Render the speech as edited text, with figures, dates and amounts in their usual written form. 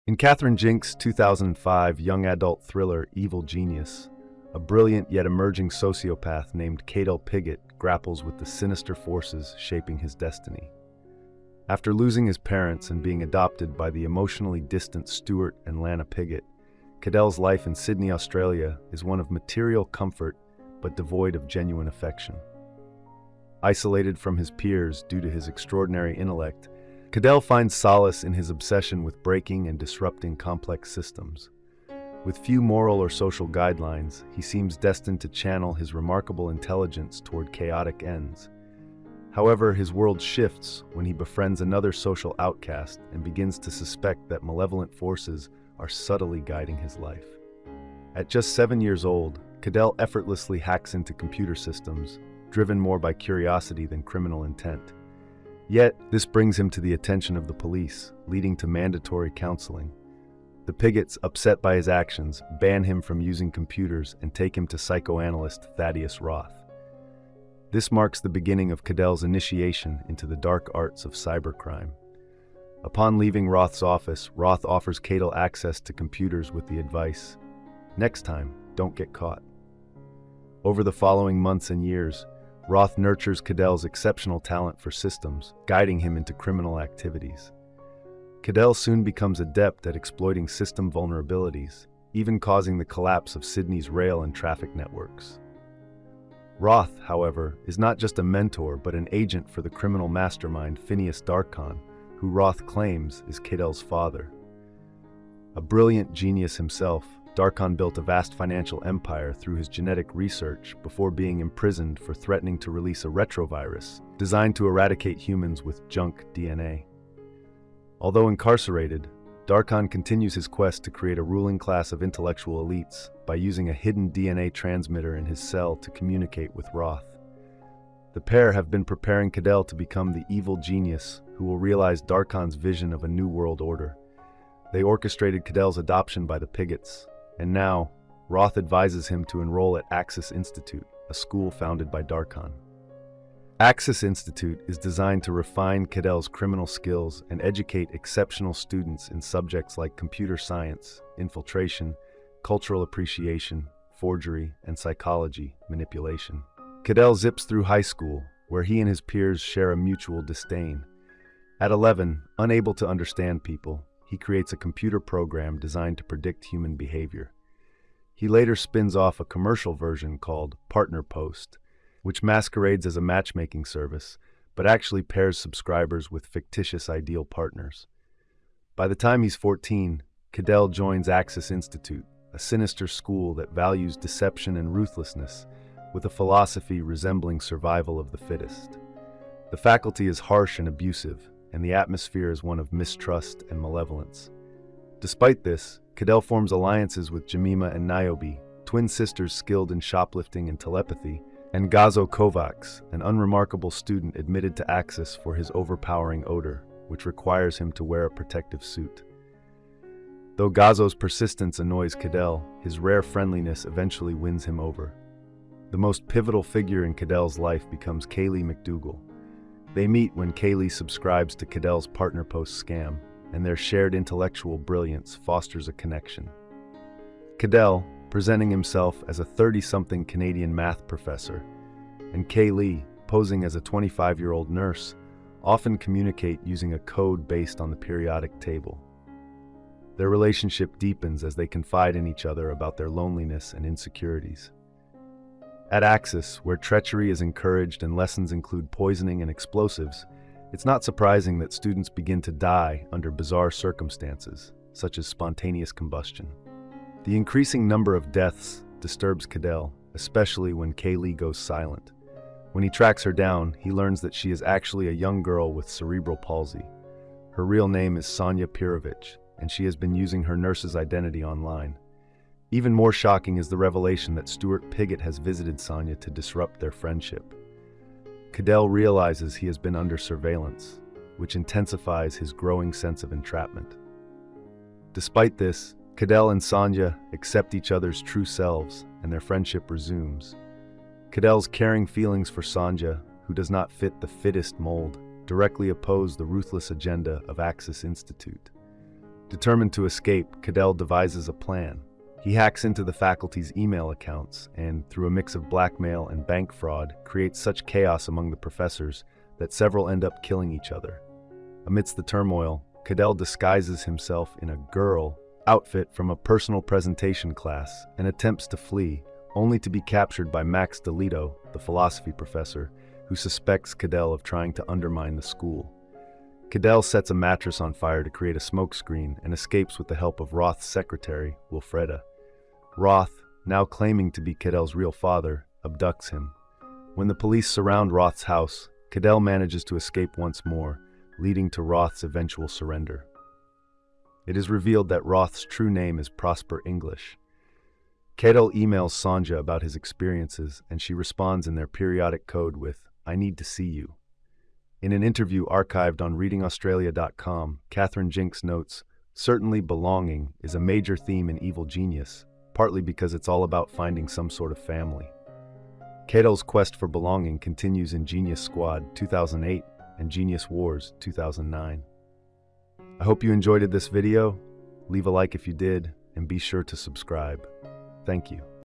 In Catherine Jinks' 2005 young adult thriller Evil Genius, a brilliant yet emerging sociopath named Cadel Piggot grapples with the sinister forces shaping his destiny. After losing his parents and being adopted by the emotionally distant Stuart and Lana Piggot, Cadel's life in Sydney, Australia is one of material comfort but devoid of genuine affection. Isolated from his peers due to his extraordinary intellect, Cadel finds solace in his obsession with breaking and disrupting complex systems. With few moral or social guidelines, he seems destined to channel his remarkable intelligence toward chaotic ends. However, his world shifts when he befriends another social outcast and begins to suspect that malevolent forces are subtly guiding his life. At just 7 years old, Cadel effortlessly hacks into computer systems, driven more by curiosity than criminal intent. Yet, this brings him to the attention of the police, leading to mandatory counseling. The Piggots, upset by his actions, ban him from using computers and take him to psychoanalyst Thaddeus Roth. This marks the beginning of Cadel's initiation into the dark arts of cybercrime. Upon leaving Roth's office, Roth offers Cadel access to computers with the advice, "Next time, don't get caught." Over the following months and years, Roth nurtures Cadel's exceptional talent for systems, guiding him into criminal activities. Cadel soon becomes adept at exploiting system vulnerabilities, even causing the collapse of Sydney's rail and traffic networks. Roth, however, is not just a mentor but an agent for the criminal mastermind Phineas Darkon, who Roth claims is Cadel's father. A brilliant genius himself, Darkon built a vast financial empire through his genetic research before being imprisoned for threatening to release a retrovirus designed to eradicate humans with junk DNA. Although incarcerated, Darkon continues his quest to create a ruling class of intellectual elites by using a hidden DNA transmitter in his cell to communicate with Roth. The pair have been preparing Cadel to become the evil genius who will realize Darkon's vision of a new world order. They orchestrated Cadel's adoption by the Piggots, and now, Roth advises him to enroll at Axis Institute, a school founded by Darkon. Axis Institute is designed to refine Cadel's criminal skills and educate exceptional students in subjects like computer science, infiltration, cultural appreciation, forgery, and psychology manipulation. Cadel zips through high school, where he and his peers share a mutual disdain. At 11, unable to understand people, he creates a computer program designed to predict human behavior. He later spins off a commercial version called Partner Post, which masquerades as a matchmaking service, but actually pairs subscribers with fictitious ideal partners. By the time he's 14, Cadel joins Axis Institute, a sinister school that values deception and ruthlessness, with a philosophy resembling survival of the fittest. The faculty is harsh and abusive, and the atmosphere is one of mistrust and malevolence. Despite this, Cadel forms alliances with Jemima and Niobe, twin sisters skilled in shoplifting and telepathy, and Gazo Kovacs, an unremarkable student admitted to Axis for his overpowering odor, which requires him to wear a protective suit. Though Gazo's persistence annoys Cadel, his rare friendliness eventually wins him over. The most pivotal figure in Cadel's life becomes Kaylee McDougal. They meet when Kaylee subscribes to Cadel's Partner Post scam, and their shared intellectual brilliance fosters a connection. Cadel, presenting himself as a 30-something Canadian math professor, and Kaylee, posing as a 25-year-old nurse, often communicate using a code based on the periodic table. Their relationship deepens as they confide in each other about their loneliness and insecurities. At Axis, where treachery is encouraged and lessons include poisoning and explosives, it's not surprising that students begin to die under bizarre circumstances, such as spontaneous combustion. The increasing number of deaths disturbs Cadel, especially when Kaylee goes silent. When he tracks her down, he learns that she is actually a young girl with cerebral palsy. Her real name is Sonja Pirovic, and she has been using her nurse's identity online. Even more shocking is the revelation that Stuart Piggot has visited Sonja to disrupt their friendship. Cadel realizes he has been under surveillance, which intensifies his growing sense of entrapment. Despite this, Cadel and Sonja accept each other's true selves, and their friendship resumes. Cadel's caring feelings for Sonja, who does not fit the fittest mold, directly oppose the ruthless agenda of Axis Institute. Determined to escape, Cadel devises a plan. He hacks into the faculty's email accounts and, through a mix of blackmail and bank fraud, creates such chaos among the professors that several end up killing each other. Amidst the turmoil, Cadel disguises himself in a girl outfit from a personal presentation class and attempts to flee, only to be captured by Max Delito, the philosophy professor, who suspects Cadel of trying to undermine the school. Cadel sets a mattress on fire to create a smokescreen and escapes with the help of Roth's secretary, Wilfreda. Roth, now claiming to be Cadel's real father, abducts him. When the police surround Roth's house, Cadel manages to escape once more, leading to Roth's eventual surrender. It is revealed that Roth's true name is Prosper English. Cadel emails Sonja about his experiences, and she responds in their periodic code with, "I need to see you." In an interview archived on readingaustralia.com, Catherine Jinks notes, "Certainly belonging is a major theme in Evil Genius, partly because it's all about finding some sort of family." Cadel's quest for belonging continues in Genius Squad 2008 and Genius Wars 2009. I hope you enjoyed this video. Leave a like if you did, and be sure to subscribe. Thank you.